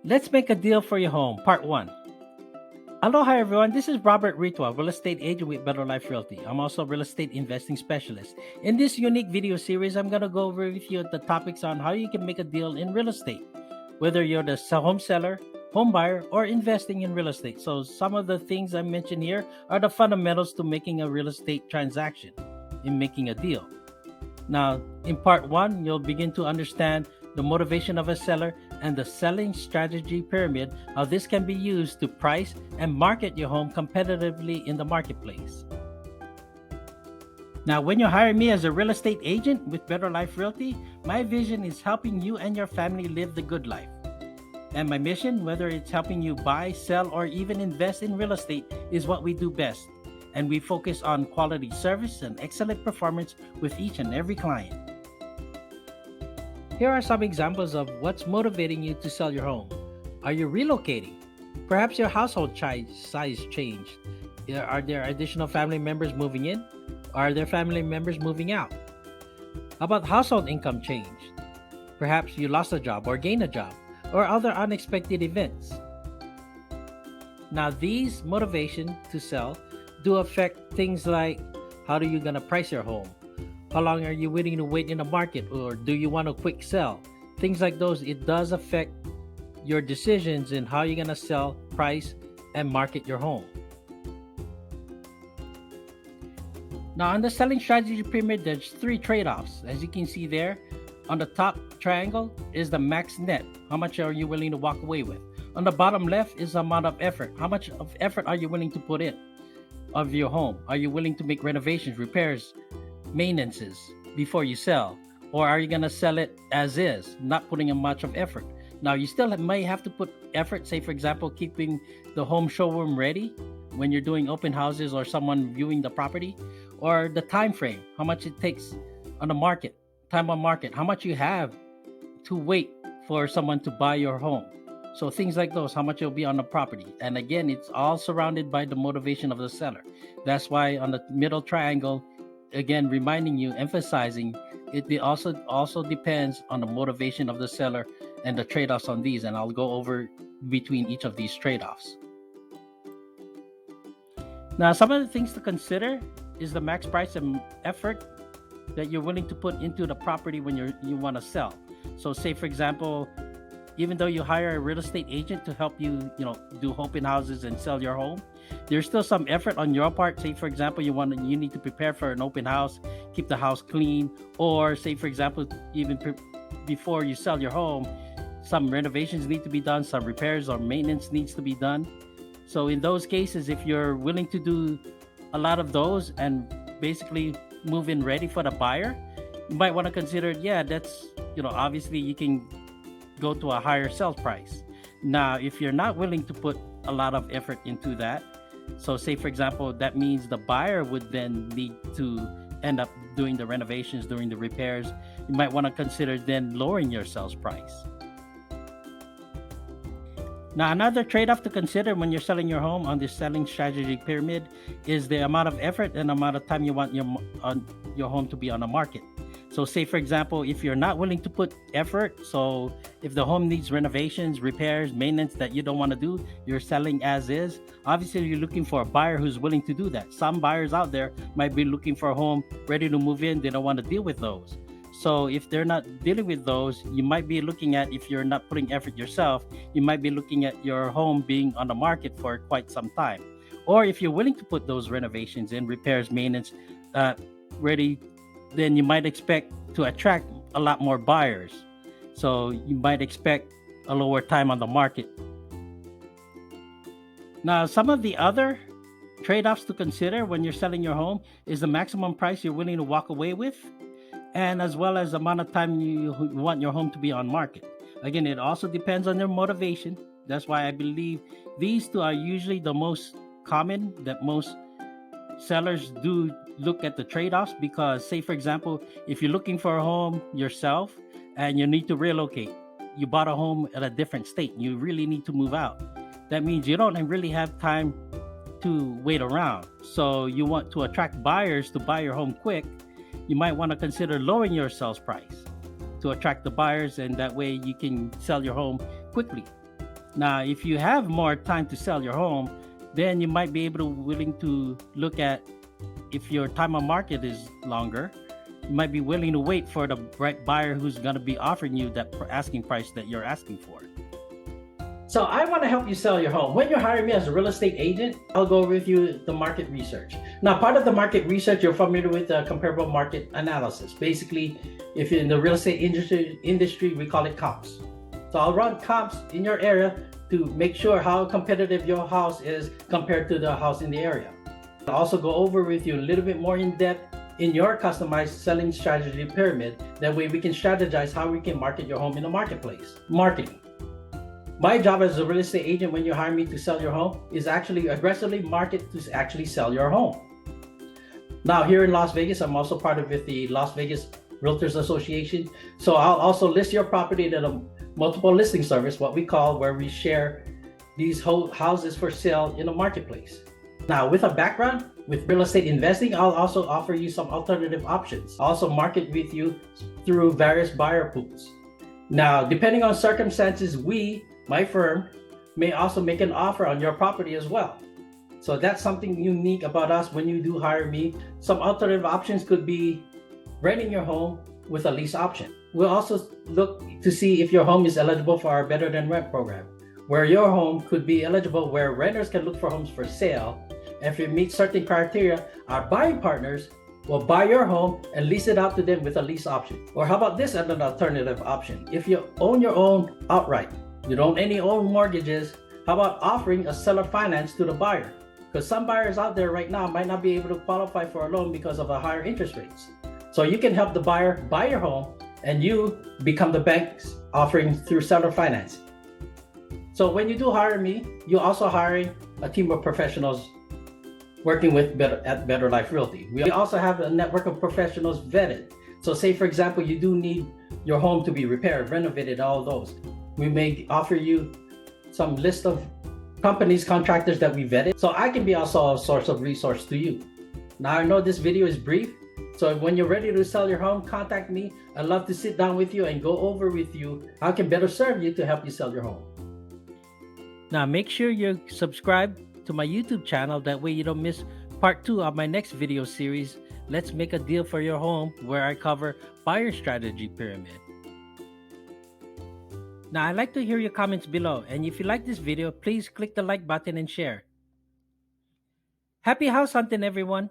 Let's make a deal for your home, part 1. Aloha everyone, this is Robert Ritua, real estate agent with Better Life Realty. I'm also a real estate investing specialist. In this unique video series, I'm going to go over with you the topics on how you can make a deal in real estate, whether you're the home seller, home buyer, or investing in real estate. So some of the things I mentioned here are the fundamentals to making a real estate transaction, in making a deal. Now, in part 1, you'll begin to understand the motivation of a seller and the selling strategy pyramid, how this can be used to price and market your home competitively in the marketplace. Now, when you hire me as a real estate agent with Better Life Realty, my vision is helping you and your family live the good life. And my mission, whether it's helping you buy, sell, or even invest in real estate, is what we do best. And we focus on quality service and excellent performance with each and every client. Here are some examples of what's motivating you to sell your home. Are you relocating? Perhaps your household size changed. Are there additional family members moving in? Are there family members moving out? How about household income changed? Perhaps you lost a job or gained a job, or other unexpected events. Now, these motivation to sell do affect things like how are you going to price your home? How long are you willing to wait in the market, or do you want a quick sell? Things like those, it does affect your decisions in how you're going to sell, price, and market your home. Now, on the selling strategy pyramid, there's 3 trade-offs. As you can see there, on the top triangle is the max net. How much are you willing to walk away with? On the bottom left is the amount of effort. How much of effort are you willing to put in of your home? Are you willing to make renovations, repairs, maintenances before you sell? Or are you going to sell it as is, not putting in much of effort? Now, you still may have to put effort, say for example, keeping the home showroom ready when you're doing open houses or someone viewing the property, or the time frame, how much it takes on the market, time on market, how much you have to wait for someone to buy your home. So things like those, how much it'll be on the property. And again, it's all surrounded by the motivation of the seller. That's why on the middle triangle, again, reminding you, emphasizing, it also depends on the motivation of the seller and the trade-offs on these. And I'll go over between each of these trade-offs. Now, some of the things to consider is the max price and effort that you're willing to put into the property when you want to sell. So say, for example, even though you hire a real estate agent to help you, do open houses and sell your home, there's still some effort on your part. Say, for example, you need to prepare for an open house, keep the house clean, or say, for example, even before you sell your home, some renovations need to be done, some repairs or maintenance needs to be done. So in those cases, if you're willing to do a lot of those and basically move in ready for the buyer, you might want to consider, that's, obviously you can go to a higher sales price. Now, if you're not willing to put a lot of effort into that, so say for example, that means the buyer would then need to end up doing the renovations, doing the repairs, you might want to consider then lowering your sales price. Now, another trade-off to consider when you're selling your home on this selling strategy pyramid is the amount of effort and amount of time you want your home to be on the market. So say, for example, if you're not willing to put effort, so if the home needs renovations, repairs, maintenance that you don't want to do, you're selling as is, obviously you're looking for a buyer who's willing to do that. Some buyers out there might be looking for a home ready to move in. They don't want to deal with those. So if they're not dealing with those, you might be looking at, if you're not putting effort yourself, you might be looking at your home being on the market for quite some time. Or if you're willing to put those renovations in, repairs, maintenance, ready, then you might expect to attract a lot more buyers. So you might expect a lower time on the market. Now, some of the other trade-offs to consider when you're selling your home is the maximum price you're willing to walk away with, and as well as the amount of time you want your home to be on market. Again, it also depends on their motivation. That's why I believe these two are usually the most common, that most sellers do look at the trade-offs, because say for example, if you're looking for a home yourself and you need to relocate, you bought a home at a different state, you really need to move out, that means you don't really have time to wait around. So you want to attract buyers to buy your home quick, you might want to consider lowering your sales price to attract the buyers, and that way you can sell your home quickly. Now, if you have more time to sell your home, then you might be able to willing to look at, if your time on market is longer, you might be willing to wait for the right buyer who's going to be offering you that asking price that you're asking for. So I want to help you sell your home. When you're hiring me as a real estate agent, I'll go with you the market research. Now, part of the market research, you're familiar with comparable market analysis. Basically, if you're in the real estate industry, we call it comps. So I'll run comps in your area to make sure how competitive your house is compared to the house in the area. I'll also go over with you a little bit more in depth in your customized selling strategy pyramid. That way we can strategize how we can market your home in the marketplace. Marketing. My job as a real estate agent when you hire me to sell your home is actually aggressively market to actually sell your home. Now here in Las Vegas, I'm also part of the Las Vegas Realtors Association. So I'll also list your property to the multiple listing service, what we call, where we share these whole houses for sale in the marketplace. Now with a background with real estate investing, I'll also offer you some alternative options. I'll also market with you through various buyer pools. Now, depending on circumstances, my firm, may also make an offer on your property as well. So that's something unique about us when you do hire me. Some alternative options could be renting your home with a lease option. We'll also look to see if your home is eligible for our Better Than Rent program, where your home could be eligible, where renters can look for homes for sale. And if it meets certain criteria, our buying partners will buy your home and lease it out to them with a lease option. Or how about this as an alternative option? If you own your own outright, you don't any own mortgages, how about offering a seller finance to the buyer? Because some buyers out there right now might not be able to qualify for a loan because of the higher interest rates. So you can help the buyer buy your home and you become the bank's offering through seller finance. So when you do hire me, you're also hiring a team of professionals working with Better Life Realty. We also have a network of professionals vetted. So say for example, you do need your home to be repaired, renovated, all those. We may offer you some list of companies, contractors that we vetted. So I can be also a source of resource to you. Now I know this video is brief. So when you're ready to sell your home, contact me. I'd love to sit down with you and go over with you how I can better serve you to help you sell your home. Now make sure you subscribe to my YouTube channel. That way you don't miss part 2 of my next video series, Let's Make a Deal for Your Home, where I cover buyer strategy pyramid. Now, I'd like to hear your comments below, and if you like this video, please click the like button and share. Happy house hunting, everyone!